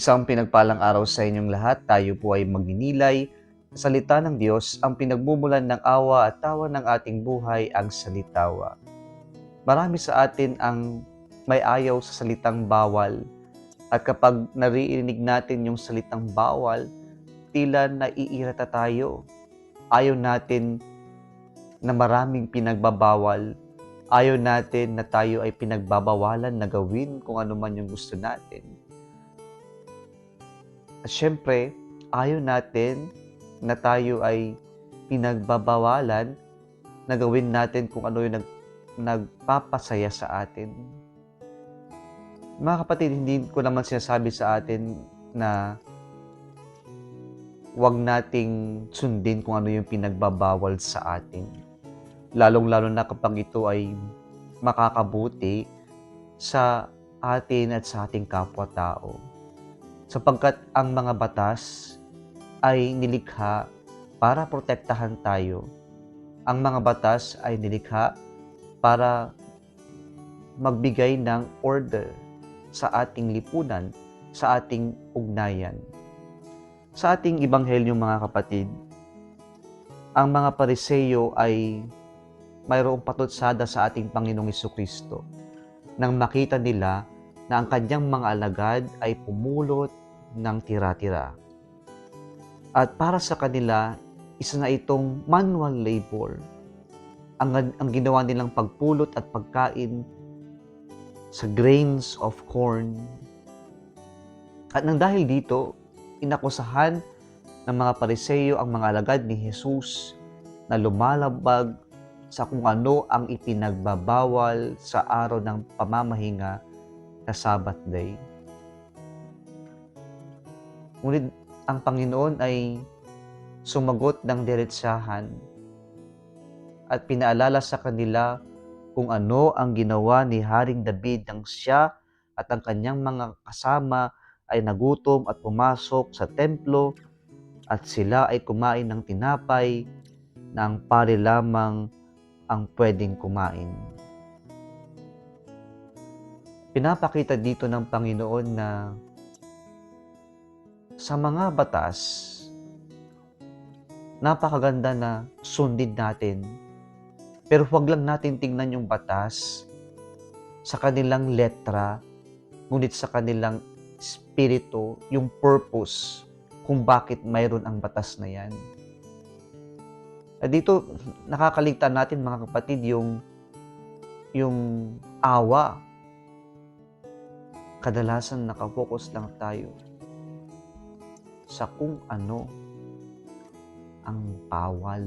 Isang pinagpalang araw sa inyong lahat. Tayo po ay magninilay sa salita ng Diyos, ang pinagmumulan ng awa at tawa ng ating buhay, ang salitawa. Marami sa atin ang may ayaw sa salitang bawal. At kapag narinig natin yung salitang bawal, tila naiirita tayo. Ayaw natin na maraming pinagbabawal. Ayaw natin na tayo ay pinagbabawalan na gawin kung ano man yung gusto natin. At syempre, ayaw natin na tayo ay pinagbabawalan na gawin natin kung ano yung nagpapasaya sa atin. Mga kapatid, hindi ko naman sinasabi sa atin na huwag nating sundin kung ano yung pinagbabawal sa atin. Lalong-lalo na kapag ito ay makakabuti sa atin at sa ating kapwa-tao. Sapagkat ang mga batas ay nilikha para protektahan tayo. Ang mga batas ay nilikha para magbigay ng order sa ating lipunan, sa ating ugnayan. Sa ating ebanghelyo, mga kapatid, ang mga Pariseyo ay mayroong patutsada sa ating Panginoong Hesukristo nang makita nila na ang kanyang mga alagad ay pumulot ng tira-tira. At para sa kanila, isa na itong manual labor. Ang ginawa nilang pagpulot at pagkain sa grains of corn. At nang dahil dito, inakusahan ng mga Pariseyo ang mga alagad ni Jesus na lumalabag sa kung ano ang ipinagbabawal sa araw ng pamamahinga na Sabbath day. Ngunit ang Panginoon ay sumagot ng diretsahan at pinaalala sa kanila kung ano ang ginawa ni Haring David nang siya at ang kanyang mga kasama ay nagutom at pumasok sa templo at sila ay kumain ng tinapay na ang pari lamang ang pwedeng kumain. Pinapakita dito ng Panginoon na sa mga batas, napakaganda na sundin natin. Pero huwag lang natin tingnan yung batas sa kanilang letra, ngunit sa kanilang spirito, yung purpose kung bakit mayroon ang batas na yan. At dito, nakakaligtaan natin, mga kapatid, yung awa. Kadalasan nakafocus lang tayo sa kung ano ang bawal.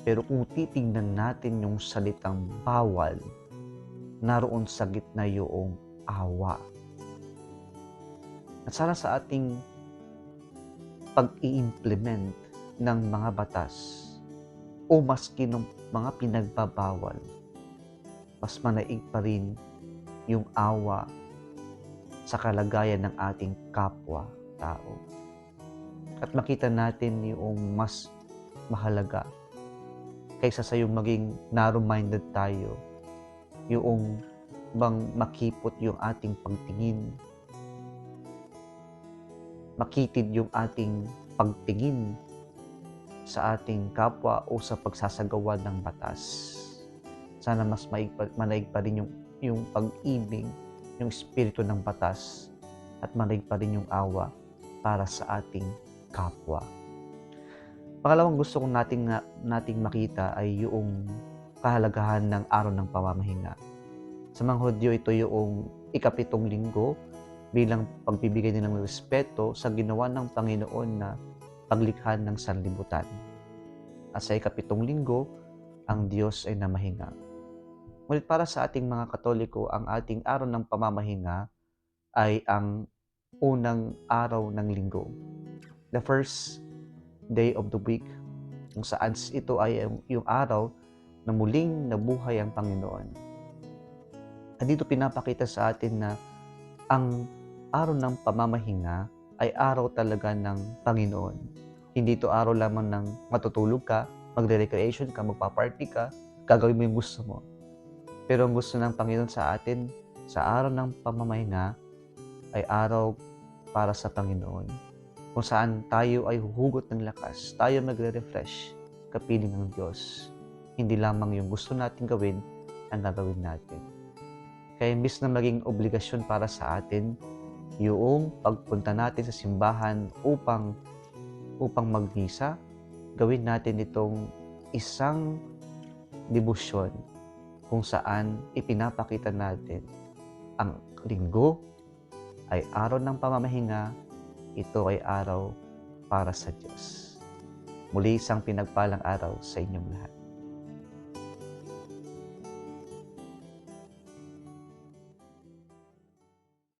Pero kung titingnan natin yung salitang bawal, naroon sa gitna yung awa. At sana sa ating pag-i-implement ng mga batas o maski ng mga pinagbabawal, mas manaig pa rin yung awa sa kalagayan ng ating kapwa-tao. At makita natin yung mas mahalaga kaysa sa yung maging narrow-minded tayo, yung bang makipot yung ating pagtingin, makitid yung ating pagtingin sa ating kapwa o sa pagsasagawa ng batas. Sana mas manaig pa rin yung pag-ibig, yung espiritu ng batas, at manaig pa rin yung awa para sa ating kapwa. Pangalawang gusto kong nating makita ay yung kahalagahan ng araw ng pamamahinga. Sa mga Hudyo, ito yung ikapitong linggo bilang pagbibigay nilang respeto sa ginawa ng Panginoon na paglikha ng sanlibutan. At sa ikapitong linggo, ang Diyos ay namahinga. Ngunit para sa ating mga Katoliko, ang ating araw ng pamamahinga ay ang unang araw ng linggo. The first day of the week, kung saan ito ay yung araw na muling nabuhay ang Panginoon. At dito pinapakita sa atin na ang araw ng pamamahinga ay araw talaga ng Panginoon. Hindi ito araw lamang ng matutulog ka, magre-recreation ka, magpa-party ka, gagawin mo yung gusto mo. Pero ang gusto ng Panginoon sa atin, sa araw ng pamamahinga, ay araw para sa Panginoon, kung saan tayo ay huhugot ng lakas, tayo magre-refresh, kapiling ng Diyos. Hindi lamang yung gusto natin gawin, ang gagawin natin. Kaya imbis na maging obligasyon para sa atin, yung pagpunta natin sa simbahan upang magmisa, gawin natin itong isang debosyon kung saan ipinapakita natin ang linggo ay araw ng pamamahinga, ito ay araw para sa Diyos. Muli isang pinagpalang araw sa inyong lahat.